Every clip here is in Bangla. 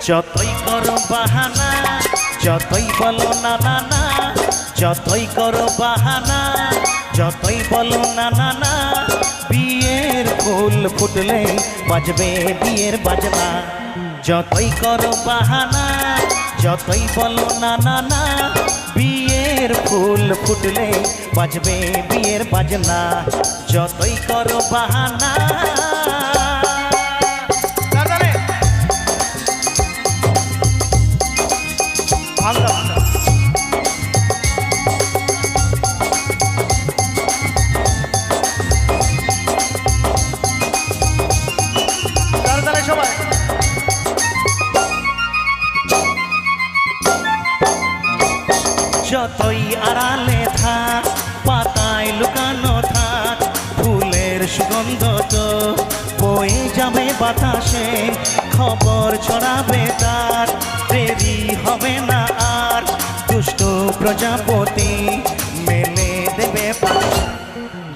যতই করো বাহানা, যতই বলো না না না, যতই করো বাহানা, যতই বলো না না না, বিয়ের ফুল ফুটলে বাজবে বিয়ের বাজনা। যতই করো বাহানা, যতই বলো না না না, বিয়ের ফুল ফুটলে বাজবে বিয়ের বাজনা। যতই করো বাহানা। সবাই যতই আড়ালে থাক, পাতায় লুকানো থাক, ফুলের সুগন্ধ তো বয়ে যাবে বাতাসে, খবর ছড়াবে তার, দেরি হবে না আর, দুষ্ট প্রজাপতি মেলে দেবে পাশ।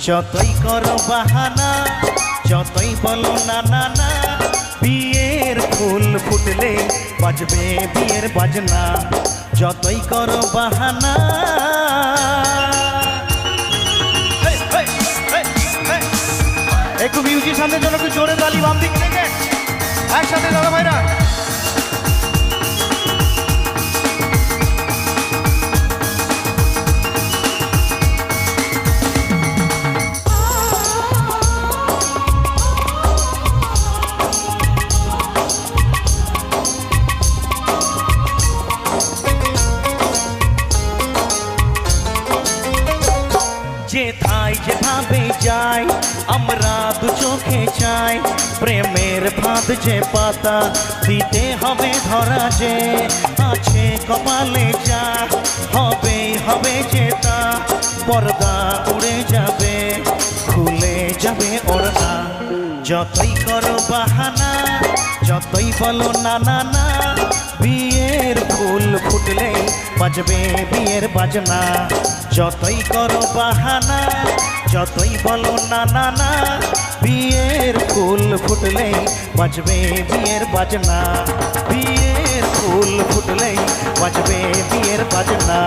যতই করো বাহানা, যতই বলো না না না, বিয়ের ফুল ফুটলে বাজবে বিয়ের বাজনা। যতই করো বাহানা। একটু মিউজিশিয়ানদের জন্য একটু জোরে তালি বাম দিক থেকে একসাথে দাদা ভাইরা। যেথায় যেভাবে যাই আমরা দু চোখে চাই, প্রেমের ফাঁদ যে পাতা দিতে হবে ধরা, যে আছে কপালে যা হবে হবে যেটা, পর্দা উড়ে যাবে খুলে যাবে ওড়না। যতই করো বাহানা, যতই বলো না না না, বিয়ের ফুল ফুটলে বাজবে বিয়ের বাজনা। যতই করো বাহানা, যতই বলো না না না, বিয়ের ফুল ফুটলে বাজবে বিয়ের বাজনা। বিয়ের ফুল ফুটলে বাজবে বিয়ের বাজনা।